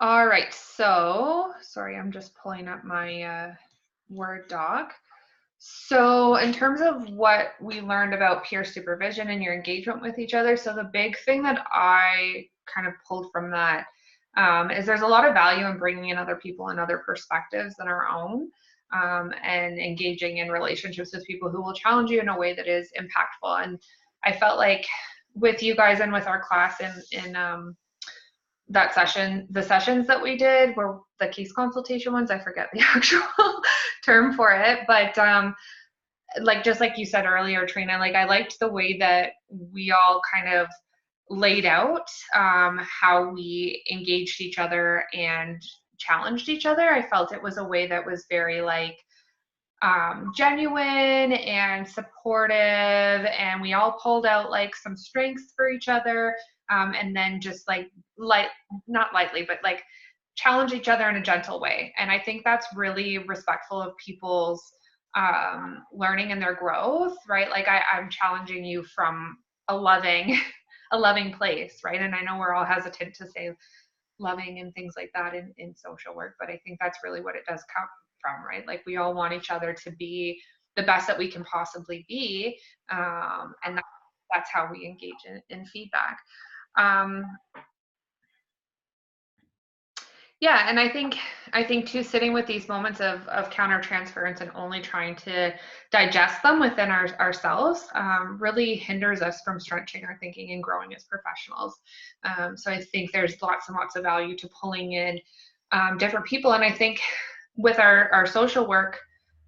All right. So, sorry, I'm just pulling up my Word doc. So, in terms of what we learned about peer supervision and your engagement with each other, so the big thing that I kind of pulled from that is there's a lot of value in bringing in other people and other perspectives than our own, and engaging in relationships with people who will challenge you in a way that is impactful. And I felt like with you guys and with our class in that session, the sessions that we did were the case consultation ones. I forget the actual term for it, but like just like you said earlier, Trina, like I liked the way that we all kind of laid out how we engaged each other and challenged each other. I felt it was a way that was very like genuine and supportive, and we all pulled out like some strengths for each other, and then just like light, not lightly, but like challenge each other in a gentle way. And I think that's really respectful of people's learning and their growth, right? Like I'm challenging you from a loving, a loving place, right? And I know we're all hesitant to say loving and things like that in social work, but I think that's really what it does come from, right? Like we all want each other to be the best that we can possibly be, and that's how we engage in feedback. Um, Yeah, and I think too, sitting with these moments of counter transference and only trying to digest them within ourselves really hinders us from stretching our thinking and growing as professionals. So I think there's lots and lots of value to pulling in different people, and I think with our social work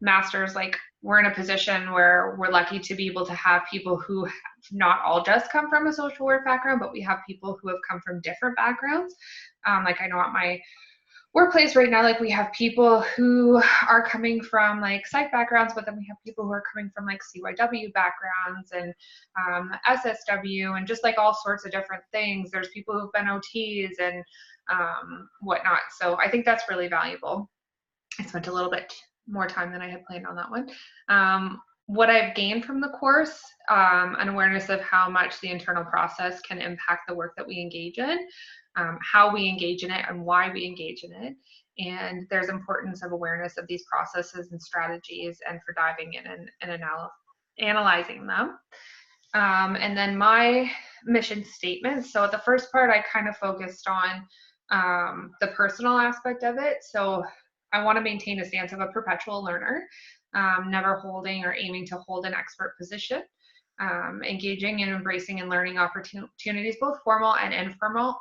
masters, like we're in a position where we're lucky to be able to have people who have not all just come from a social work background, but we have people who have come from different backgrounds. Like I know at my workplace right now, like we have people who are coming from like psych backgrounds, but then we have people who are coming from like CYW backgrounds and SSW and just like all sorts of different things. There's people who've been OTs and whatnot. So I think that's really valuable. I spent a little bit more time than I had planned on that one. What I've gained from the course, an awareness of how much the internal process can impact the work that we engage in, how we engage in it, and why we engage in it. And there's importance of awareness of these processes and strategies, and for diving in and analyzing them. And then my mission statement. So the first part, I kind of focused on the personal aspect of it. So I want to maintain a stance of a perpetual learner, never holding or aiming to hold an expert position, engaging and embracing and learning opportunities, both formal and informal,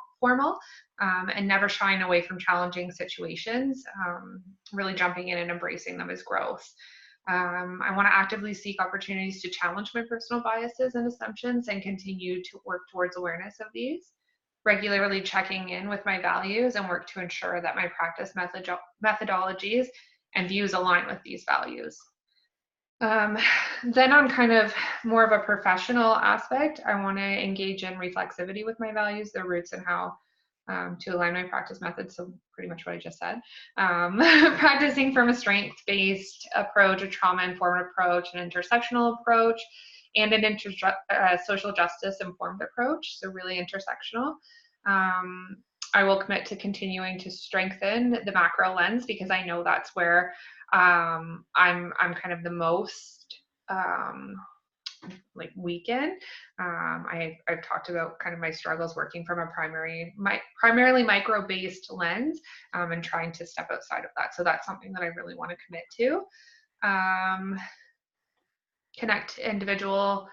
and never shying away from challenging situations, really jumping in and embracing them as growth. I want to actively seek opportunities to challenge my personal biases and assumptions and continue to work towards awareness of these. Regularly checking in with my values and work to ensure that my practice methodologies and views align with these values. Um, then, on kind of more of a professional aspect, I want to engage in reflexivity with my values, their roots, and how to align my practice methods. So, pretty much what I just said. Practicing from a strength based approach, a trauma informed approach, an intersectional approach, and an social justice informed approach. So, really intersectional. Um, I will commit to continuing to strengthen the macro lens because I know that's where I'm kind of the most like weaken. I've talked about kind of my struggles working from a primarily micro based lens, and trying to step outside of that. So that's something that I really want to commit to. Connect individual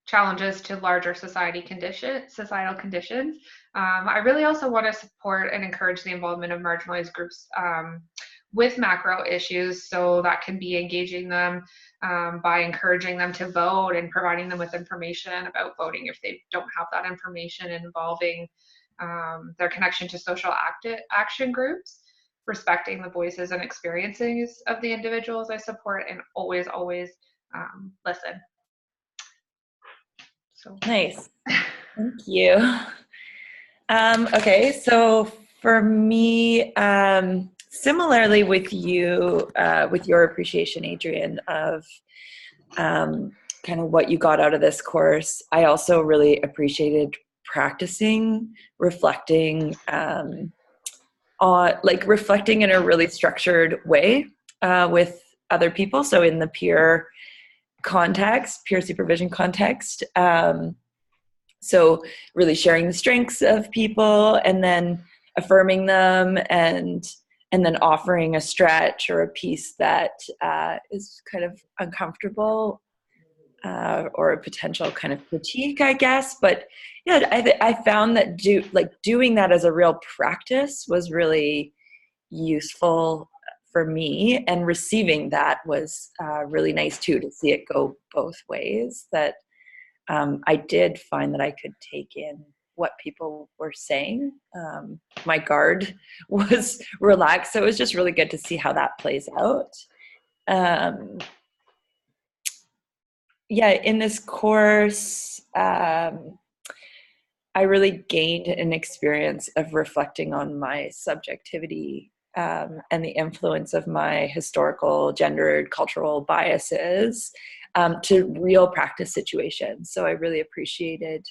challenges to larger societal conditions. I really also want to support and encourage the involvement of marginalized groups with macro issues. So that can be engaging them by encouraging them to vote and providing them with information about voting if they don't have that information, and involving their connection to social action groups, respecting the voices and experiences of the individuals I support, and always listen. So Nice. Thank you. Okay, so for me, similarly with you, with your appreciation, Adrian, of kind of what you got out of this course, I also really appreciated practicing, reflecting like reflecting in a really structured way with other people. So in the peer context, peer supervision context. So really sharing the strengths of people and then affirming them, and then offering a stretch or a piece that is kind of uncomfortable, or a potential kind of critique, I guess. But yeah, I found that doing that as a real practice was really useful for me, and receiving that was really nice too, to see it go both ways. That I did find that I could take in what people were saying. My guard was relaxed, so it was just really good to see how that plays out. Yeah, in this course, I really gained an experience of reflecting on my subjectivity, and the influence of my historical, gendered, cultural biases to real practice situations. So I really appreciated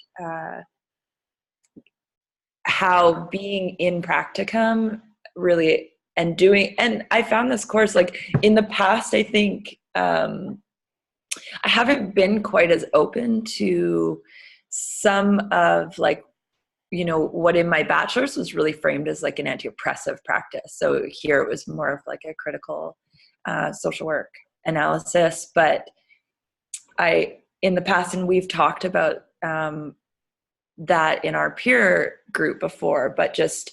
how being in practicum really, and I found this course, like in the past, I think I haven't been quite as open to some of, like, what in my bachelor's was really framed as like an anti-oppressive practice. So here it was more of like a critical social work analysis. But in the past, and we've talked about that in our peer group before, but just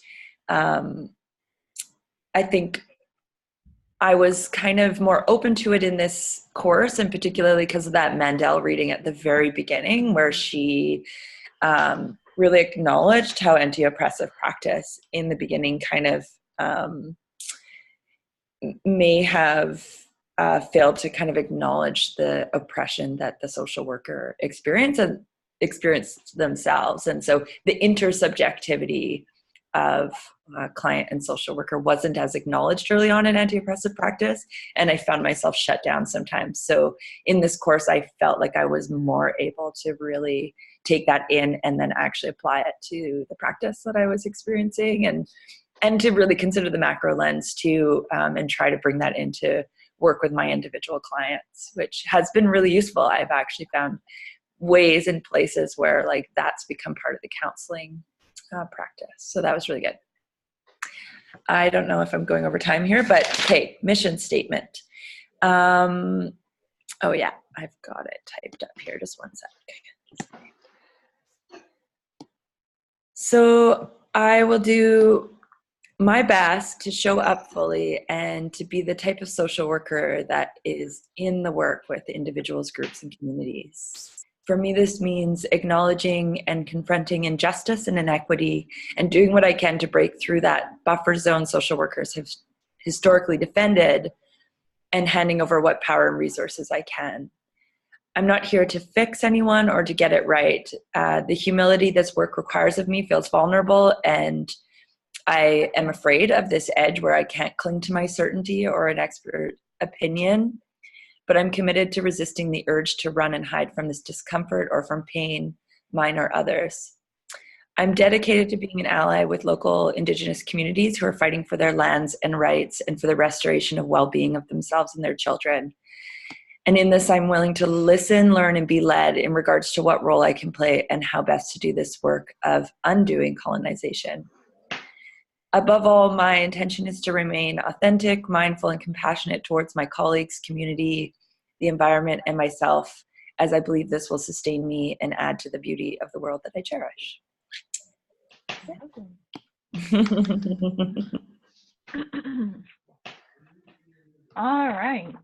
I think I was kind of more open to it in this course, and particularly because of that Mandel reading at the very beginning, where she really acknowledged how anti-oppressive practice in the beginning kind of may have failed to kind of acknowledge the oppression that the social worker experienced themselves. And so the intersubjectivity of client and social worker wasn't as acknowledged early on in anti-oppressive practice, and I found myself shut down sometimes. So in this course, I felt like I was more able to really take that in and then actually apply it to the practice that I was experiencing, and to really consider the macro lens too, and try to bring that into work with my individual clients, which has been really useful. I've actually found ways and places where like that's become part of the counseling practice. So that was really good. I don't know if I'm going over time here, but okay, mission statement. Oh yeah, I've got it typed up here. Just one sec. So I will do my best to show up fully and to be the type of social worker that is in the work with individuals, groups, and communities. For me, this means acknowledging and confronting injustice and inequity, and doing what I can to break through that buffer zone social workers have historically defended, and handing over what power and resources I can. I'm not here to fix anyone or to get it right. The humility this work requires of me feels vulnerable, and I am afraid of this edge where I can't cling to my certainty or an expert opinion. But I'm committed to resisting the urge to run and hide from this discomfort or from pain, mine or others. I'm dedicated to being an ally with local Indigenous communities who are fighting for their lands and rights and for the restoration of well-being of themselves and their children. And in this, I'm willing to listen, learn, and be led in regards to what role I can play and how best to do this work of undoing colonization. Above all, my intention is to remain authentic, mindful, and compassionate towards my colleagues, community, the environment, and myself, as I believe this will sustain me and add to the beauty of the world that I cherish. All right.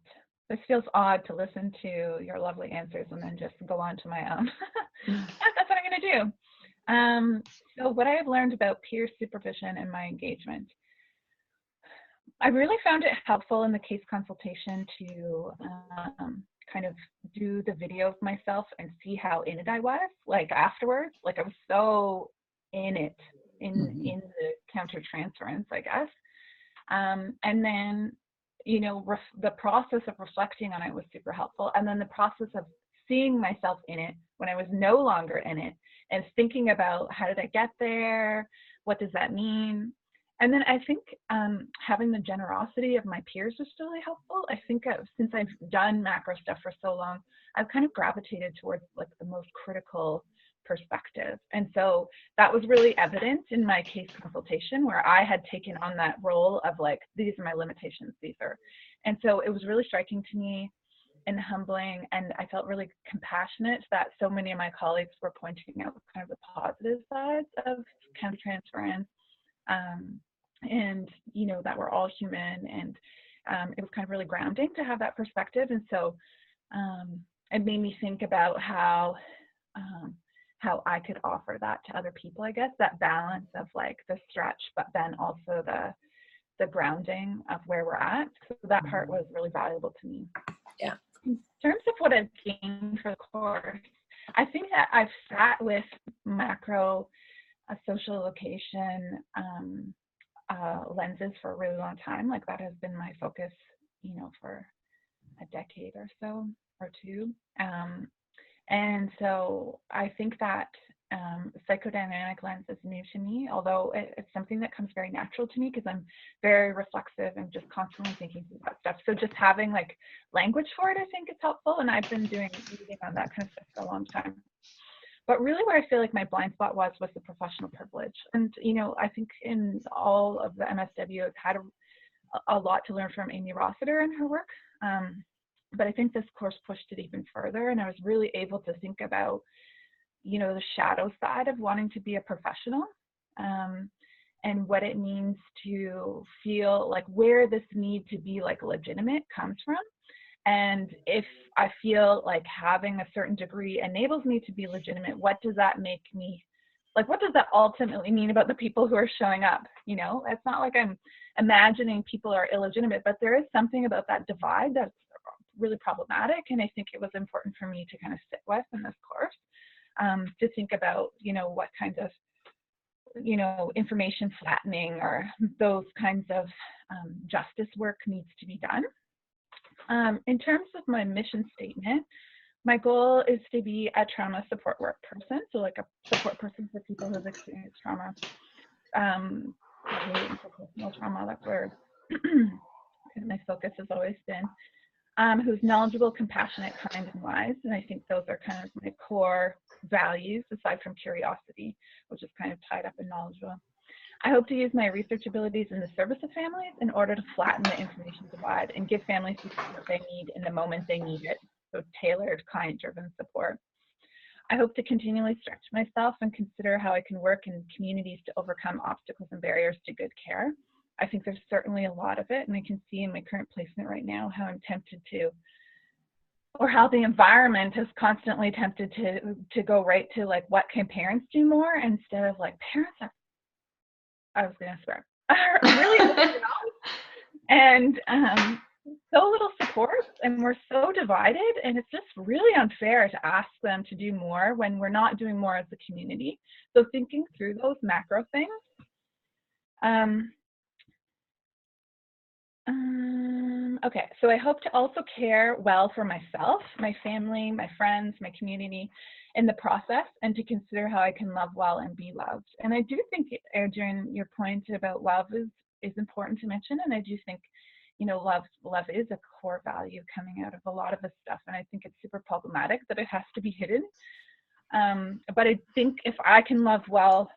This feels odd to listen to your lovely answers and then just go on to my own. That's what I'm going to do. So what I have learned about peer supervision and my engagement. I really found it helpful in the case consultation to kind of do the video of myself and see how in it I was, like afterwards. Like I was so in it, in the countertransference, I guess. And then, you know, the process of reflecting on it was super helpful. And then the process of seeing myself in it when I was no longer in it, and thinking about how did I get there? What does that mean? And then I think having the generosity of my peers was really helpful. I think since I've done macro stuff for so long, I've kind of gravitated towards like the most critical perspective. And so that was really evident in my case consultation, where I had taken on that role of like, these are my limitations, these are. And so it was really striking to me and humbling, and I felt really compassionate that so many of my colleagues were pointing out kind of the positive sides of countertransference, and you know, that we're all human, and it was kind of really grounding to have that perspective. And so it made me think about how I could offer that to other people, I guess, that balance of like the stretch, but then also the grounding of where we're at. So that part was really valuable to me. Yeah. In terms of what I've gained for the course, I think that I've sat with macro social location lenses for a really long time. Like that has been my focus, you know, for a decade or so, or two. And so I think that psychodynamic lens is new to me, although it's something that comes very natural to me because I'm very reflexive and just constantly thinking through that stuff. So just having like language for it, I think is helpful. And I've been reading on that kind of stuff for a long time. But really where I feel like my blind spot was the professional privilege. And, you know, I think in all of the MSW, I've had a lot to learn from Amy Rossiter and her work. But I think this course pushed it even further, and I was really able to think about, you know, the shadow side of wanting to be a professional, and what it means to feel like where this need to be like legitimate comes from. And if I feel like having a certain degree enables me to be legitimate, what does that make me, like, what does that ultimately mean about the people who are showing up? You know, it's not like I'm imagining people are illegitimate, but there is something about that divide that's really problematic. And I think it was important for me to kind of sit with in this course, to think about, you know, what kinds of, you know, information flattening or those kinds of justice work needs to be done. In terms of my mission statement, my goal is to be a trauma support work person, so like a support person for people who've experienced trauma, interpersonal trauma. That's where my focus has always been. Who's knowledgeable, compassionate, kind, and wise. And I think those are kind of my core values, aside from curiosity, which is kind of tied up in knowledgeable. I hope to use my research abilities in the service of families in order to flatten the information divide and give families the support they need in the moment they need it. So tailored, client-driven support. I hope to continually stretch myself and consider how I can work in communities to overcome obstacles and barriers to good care. I think there's certainly a lot of it, and I can see in my current placement right now how I'm tempted to, or how the environment is constantly tempted to go right to like, what can parents do more, instead of like, parents are, I was gonna swear, are really overwhelmed and so little support, and we're so divided, and it's just really unfair to ask them to do more when we're not doing more as a community. So thinking through those macro things. Okay, so I hope to also care well for myself, my family, my friends, my community in the process, and to consider how I can love well and be loved. And I do think, Adrian, your point about love is important to mention, and I do think, you know, love is a core value coming out of a lot of this stuff, and I think it's super problematic that it has to be hidden. But I think if I can love well,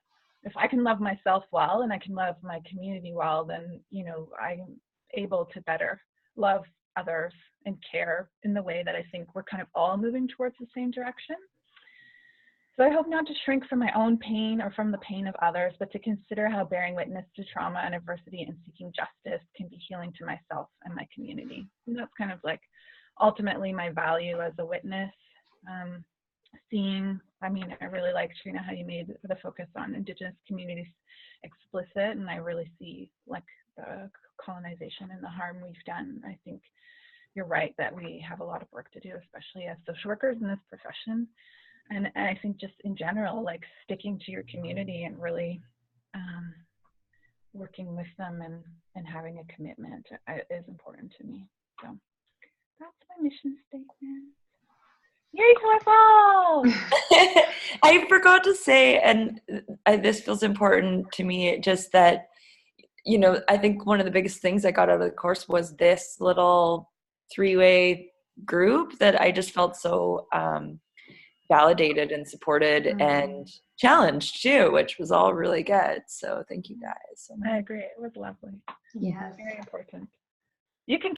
if I can love myself well, and I can love my community well, then, you know, I'm able to better love others and care in the way that I think we're kind of all moving towards the same direction. So I hope not to shrink from my own pain or from the pain of others, but to consider how bearing witness to trauma and adversity and seeking justice can be healing to myself and my community. And that's kind of like ultimately my value as a witness. Seeing, I mean, I really like, Trina, how you made the focus on Indigenous communities explicit, and I really see like the colonization and the harm we've done. I think you're right that we have a lot of work to do, especially as social workers in this profession. And I think just in general, like sticking to your community and really working with them and having a commitment is important to me. So that's my mission statement. Yay, joyful! I forgot to say, and this feels important to me, just that you know, I think one of the biggest things I got out of the course was this little 3-way group that I just felt so validated and supported and challenged too, which was all really good. So thank you guys so much. I agree. It was lovely. Yes. Very important. You can